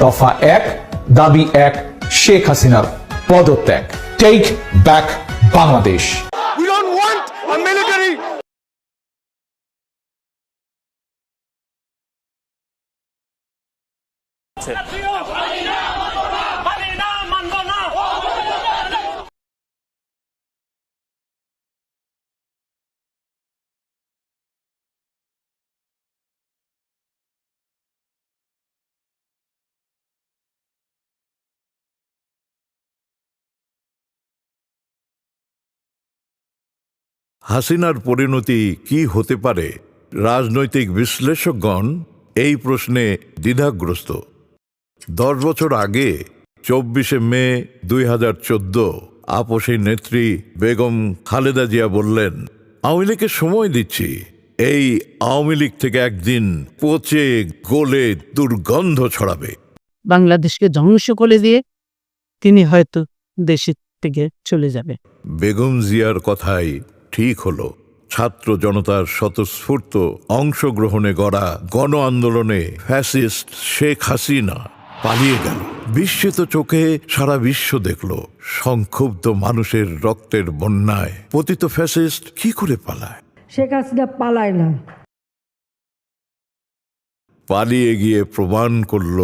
দফা 1, দাবি 1, শেখ হাসিনার পদত্যাগ। Take back Bangladesh. We don't want a military. হাসিনার পরিণতি কি হতে পারে? রাজনৈতিক বিশ্লেষকগণ এই প্রশ্নে দ্বিধাগ্রস্ত। 10 বছর আগে 24শে মে 2014 আপসী নেত্রী বেগম খালেদা জিয়া বললেন, আওয়ামী লীগকে সময় দিচ্ছি, এই আওয়ামী লীগ থেকে একদিন পচে গলে দুর্গন্ধ ছড়াবে। বাংলাদেশকে ধ্বংস করে দিয়ে তিনি হয়তো দেশের থেকে চলে যাবে। বেগম জিয়ার কথাই ঠিক হলো। ছাত্র জনতার স্বতঃস্ফূর্ত অংশগ্রহণে গড়া গণ আন্দোলনে ফ্যাসিস্ট শেখ হাসিনা পালিয়ে গেল। বিস্মিত চোখে সারা বিশ্ব দেখল সংক্ষুব্ধ মানুষের রক্তের বন্যায় পতিত ফ্যাসিস্ট কি করে পালায়। শেখ হাসিনা পালায় না, পালিয়ে গিয়ে প্রমাণ করল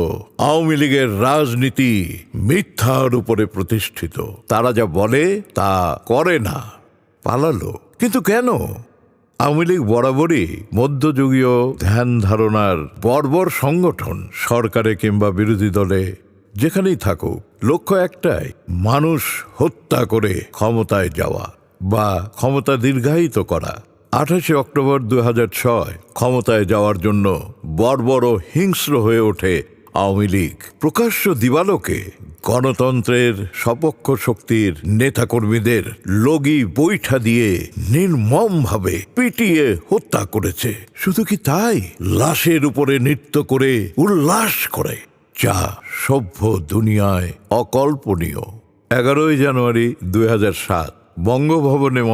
আওয়ামী লীগের রাজনীতি মিথ্যার উপরে প্রতিষ্ঠিত। তারা যা বলে তা করে না। পালালো কিন্তু কেন? আওয়ামী লীগ বরাবরই মধ্যযুগীয় ধ্যান ধারণার বর্বর সংগঠন। সরকারে কিংবা বিরোধী দলে যেখানেই থাকুক, লক্ষ্য একটাই, মানুষ হত্যা করে ক্ষমতায় যাওয়া বা ক্ষমতা দীর্ঘায়িত করা। 28শে অক্টোবর 2006 ক্ষমতায় যাওয়ার জন্য বর্বর ও হিংস্র হয়ে ওঠে আওয়ামী লীগ। প্রকাশ্য দিবালোকে গণতন্ত্রের সপক্ষ শক্তির নেতাকর্মীদের লগি বৈঠা দিয়ে নির্মমভাবে পিটিয়ে হত্যা করেছে। শুধু কি তাই, লাশের উপরে নৃত্য করে উল্লাস করে, যা সভ্য দুনিয়ায় অকল্পনীয়। 11ই জানুয়ারি 2007 বঙ্গভবনে